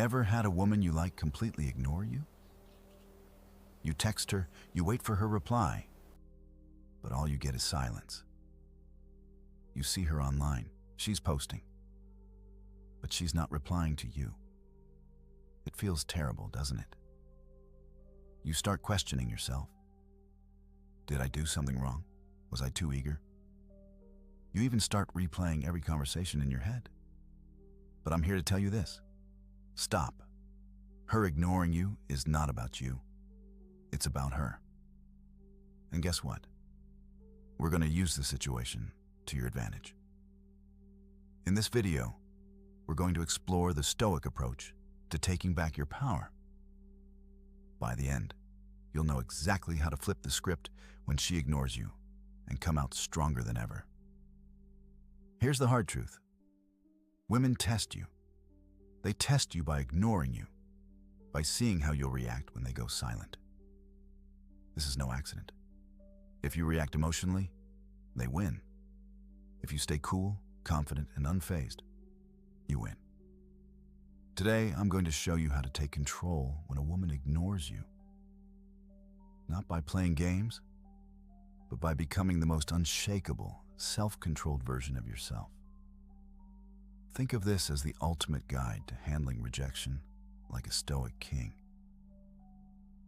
Ever had a woman you like completely ignore you? You text her, you wait for her reply, but all you get is silence. You see her online, she's posting, but she's not replying to you. It feels terrible, doesn't it? You start questioning yourself. Did I do something wrong? Was I too eager? You even start replaying every conversation in your head. But I'm here to tell you this. Stop. Her ignoring you is not about you. It's about her. And guess what? We're going to use the situation to your advantage. In this video, we're going to explore the Stoic approach to taking back your power. By the end, you'll know exactly how to flip the script when she ignores you and come out stronger than ever. Here's the hard truth. Women test you. They test you by ignoring you, by seeing how you'll react when they go silent. This is no accident. If you react emotionally, they win. If you stay cool, confident, and unfazed, you win. Today, I'm going to show you how to take control when a woman ignores you. Not by playing games, but by becoming the most unshakable, self-controlled version of yourself. Think of this as the ultimate guide to handling rejection like a Stoic king.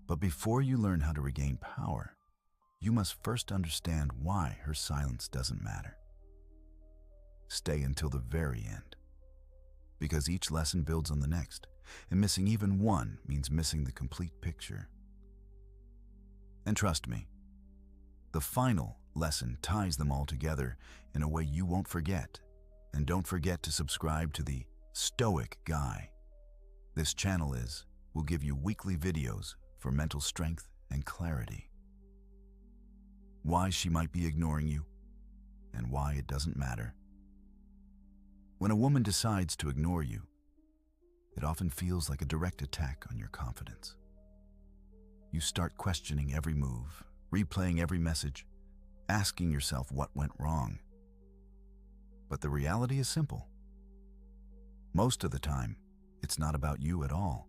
But before you learn how to regain power, you must first understand why her silence doesn't matter. Stay until the very end, because each lesson builds on the next, and missing even one means missing the complete picture. And trust me, the final lesson ties them all together in a way you won't forget. And don't forget to subscribe to the Stoic Guy. This channel will give you weekly videos for mental strength and clarity. Why she might be ignoring you, and why it doesn't matter. When a woman decides to ignore you, it often feels like a direct attack on your confidence. You start questioning every move, replaying every message, asking yourself what went wrong. But the reality is simple. Most of the time, it's not about you at all.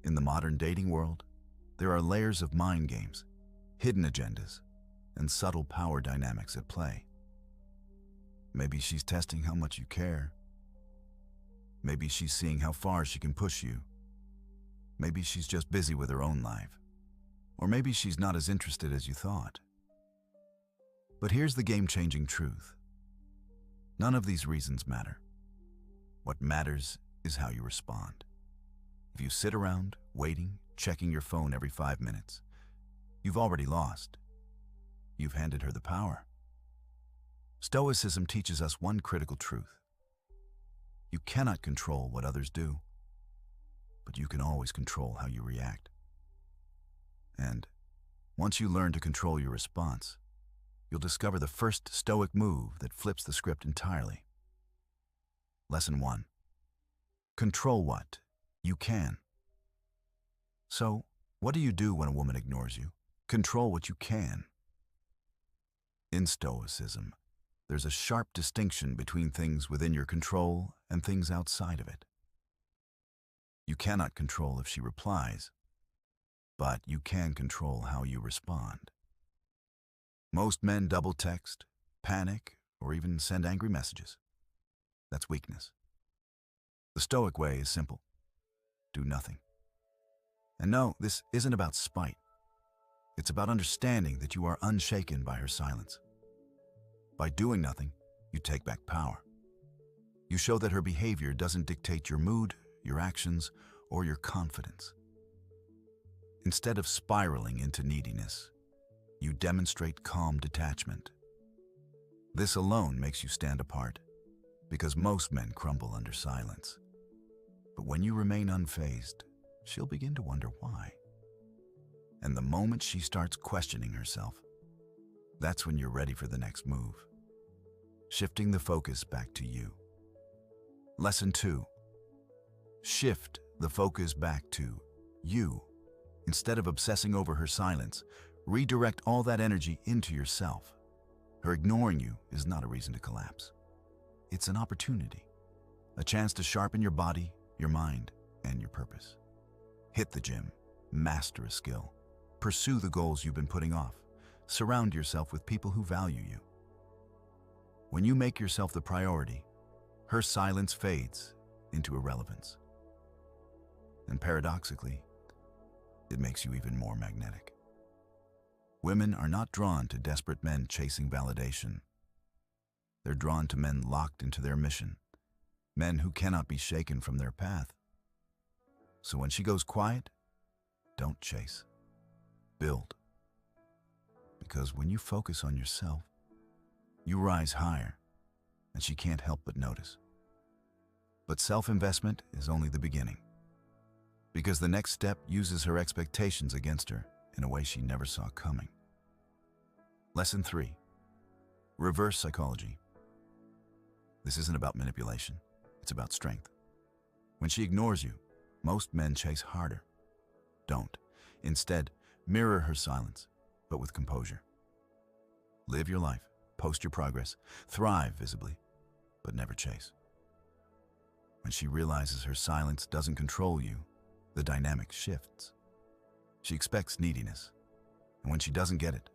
In the modern dating world, there are layers of mind games, hidden agendas, and subtle power dynamics at play. Maybe she's testing how much you care. Maybe she's seeing how far she can push you. Maybe she's just busy with her own life. Or maybe she's not as interested as you thought. But here's the game-changing truth. None of these reasons matter. What matters is how you respond. If you sit around, waiting, checking your phone every 5 minutes, you've already lost. You've handed her the power. Stoicism teaches us one critical truth. You cannot control what others do, but you can always control how you react. And once you learn to control your response, you'll discover the first Stoic move that flips the script entirely. Lesson 1. Control what you can. So, what do you do when a woman ignores you? Control what you can. In Stoicism, there's a sharp distinction between things within your control and things outside of it. You cannot control if she replies, but you can control how you respond. Most men double text, panic, or even send angry messages. That's weakness. The Stoic way is simple. Do nothing. And no, this isn't about spite. It's about understanding that you are unshaken by her silence. By doing nothing, you take back power. You show that her behavior doesn't dictate your mood, your actions, or your confidence. Instead of spiraling into neediness, you demonstrate calm detachment. This alone makes you stand apart, because most men crumble under silence. But when you remain unfazed, she'll begin to wonder why. And the moment she starts questioning herself, that's when you're ready for the next move, shifting the focus back to you. Lesson 2. Shift the focus back to you. Instead of obsessing over her silence, redirect all that energy into yourself. Her ignoring you is not a reason to collapse. It's an opportunity, a chance to sharpen your body, your mind, and your purpose. Hit the gym, master a skill, pursue the goals you've been putting off, surround yourself with people who value you. When you make yourself the priority, her silence fades into irrelevance. And paradoxically, it makes you even more magnetic. Women are not drawn to desperate men chasing validation. They're drawn to men locked into their mission, men who cannot be shaken from their path. So when she goes quiet, don't chase. Build. Because when you focus on yourself, you rise higher, and she can't help but notice. But self-investment is only the beginning, because the next step uses her expectations against her in a way she never saw coming. Lesson 3. Reverse psychology. This isn't about manipulation, it's about strength. When she ignores you, most men chase harder. Don't. Instead, mirror her silence, but with composure. Live your life, post your progress, thrive visibly, but never chase. When she realizes her silence doesn't control you, the dynamic shifts. She expects neediness, and when she doesn't get it,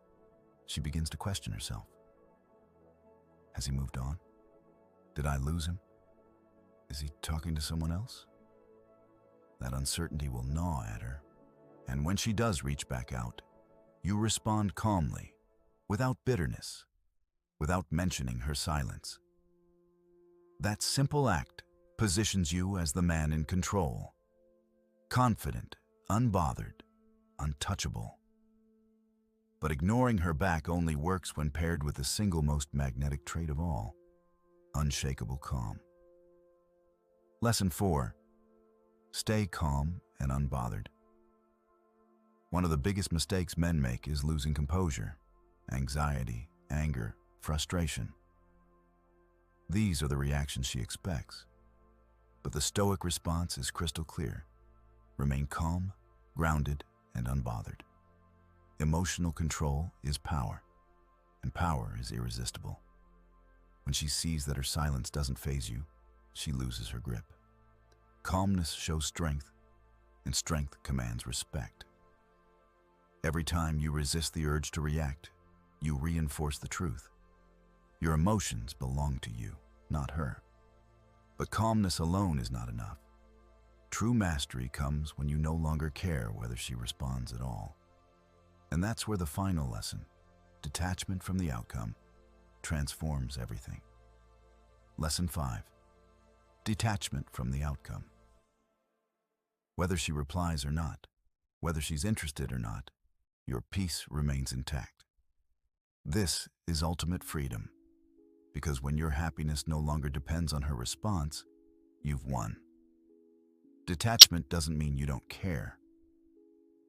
she begins to question herself. Has he moved on? Did I lose him? Is he talking to someone else? That uncertainty will gnaw at her, and when she does reach back out, you respond calmly, without bitterness, without mentioning her silence. That simple act positions you as the man in control, confident, unbothered, untouchable. But ignoring her back only works when paired with the single most magnetic trait of all, unshakable calm. Lesson 4. Stay calm and unbothered. One of the biggest mistakes men make is losing composure, anxiety, anger, frustration. These are the reactions she expects. But the Stoic response is crystal clear. Remain calm, grounded, and unbothered. Emotional control is power, and power is irresistible. When she sees that her silence doesn't faze you, she loses her grip. Calmness shows strength, and strength commands respect. Every time you resist the urge to react, you reinforce the truth. Your emotions belong to you, not her. But calmness alone is not enough. True mastery comes when you no longer care whether she responds at all. And that's where the final lesson, detachment from the outcome, transforms everything. Lesson 5. Detachment from the outcome. Whether she replies or not, whether she's interested or not, your peace remains intact. This is ultimate freedom, because when your happiness no longer depends on her response, you've won. Detachment doesn't mean you don't care.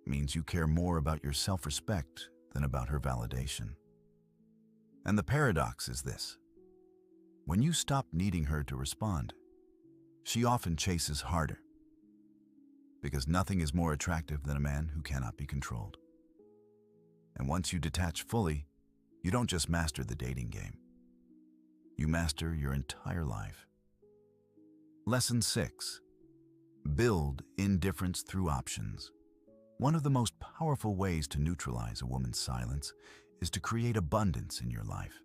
It means you care more about your self-respect than about her validation. And the paradox is this. When you stop needing her to respond, she often chases harder, because nothing is more attractive than a man who cannot be controlled. And once you detach fully, you don't just master the dating game. You master your entire life. Lesson 6. Build indifference through options. One of the most powerful ways to neutralize a woman's silence is to create abundance in your life.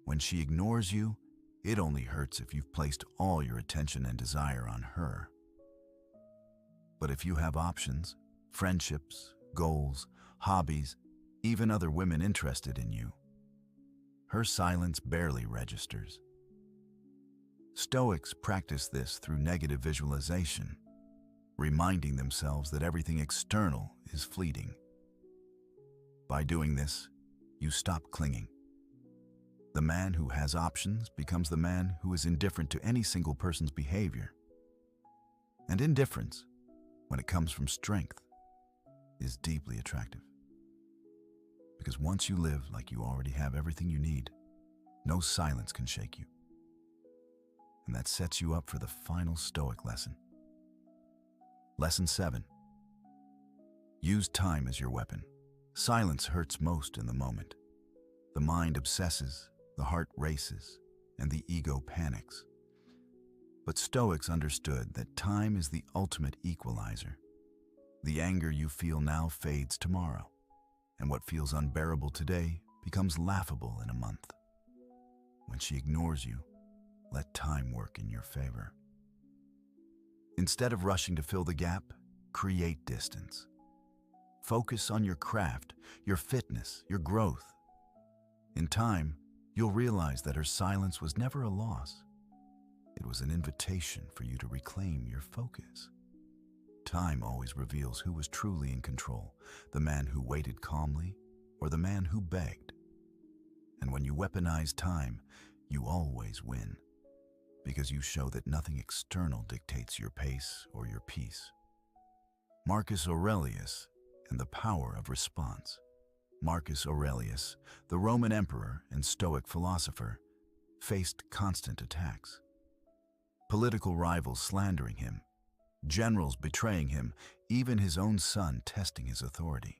When she ignores you, it only hurts if you've placed all your attention and desire on her. But if you have options, friendships, goals, hobbies, even other women interested in you, her silence barely registers. Stoics practice this through negative visualization, reminding themselves that everything external is fleeting. By doing this, you stop clinging. The man who has options becomes the man who is indifferent to any single person's behavior. And indifference, when it comes from strength, is deeply attractive. Because once you live like you already have everything you need, no silence can shake you. And that sets you up for the final Stoic lesson. Lesson 7. Use time as your weapon. Silence hurts most in the moment. The mind obsesses, the heart races, and the ego panics. But Stoics understood that time is the ultimate equalizer. The anger you feel now fades tomorrow, and what feels unbearable today becomes laughable in a month. When she ignores you, let time work in your favor. Instead of rushing to fill the gap, create distance. Focus on your craft, your fitness, your growth. In time, you'll realize that her silence was never a loss. It was an invitation for you to reclaim your focus. Time always reveals who was truly in control, the man who waited calmly or the man who begged. And when you weaponize time, you always win, because you show that nothing external dictates your pace or your peace. Marcus Aurelius and the power of response. Marcus Aurelius, the Roman emperor and Stoic philosopher, faced constant attacks. Political rivals slandering him, generals betraying him, even his own son testing his authority.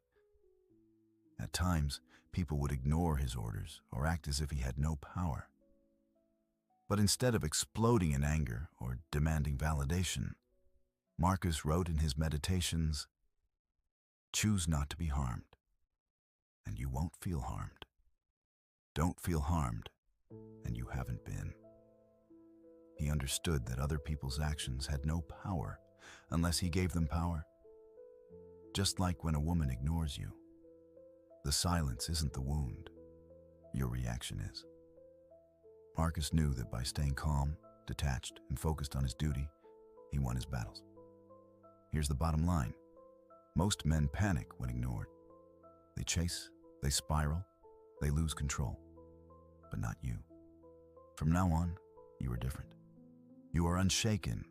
At times, people would ignore his orders or act as if he had no power. But instead of exploding in anger or demanding validation, Marcus wrote in his meditations, "Choose not to be harmed, and you won't feel harmed. Don't feel harmed, and you haven't been." He understood that other people's actions had no power unless he gave them power. Just like when a woman ignores you, the silence isn't the wound, your reaction is. Marcus knew that by staying calm, detached, and focused on his duty, he won his battles. Here's the bottom line. Most men panic when ignored. They chase, they spiral, they lose control. But not you. From now on, you are different. You are unshaken.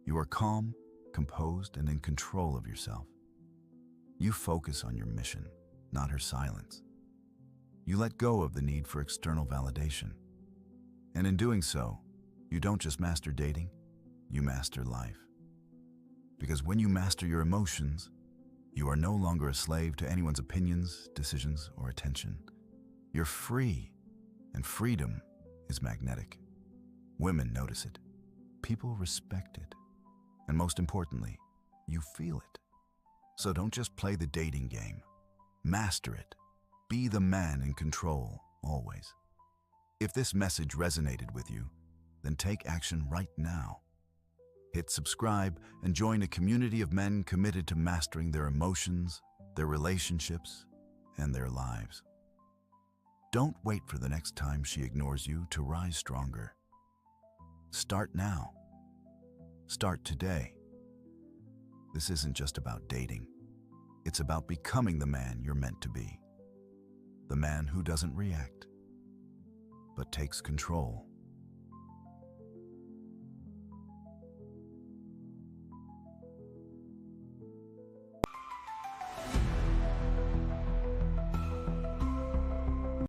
You are calm, composed, and in control of yourself. You focus on your mission, not her silence. You let go of the need for external validation. And in doing so, you don't just master dating, you master life. Because when you master your emotions, you are no longer a slave to anyone's opinions, decisions, or attention. You're free, and freedom is magnetic. Women notice it. People respect it. And most importantly, you feel it. So don't just play the dating game. Master it. Be the man in control, always. If this message resonated with you, then take action right now. Hit subscribe and join a community of men committed to mastering their emotions, their relationships, and their lives. Don't wait for the next time she ignores you to rise stronger. Start now. Start today. This isn't just about dating. It's about becoming the man you're meant to be. The man who doesn't react, but takes control.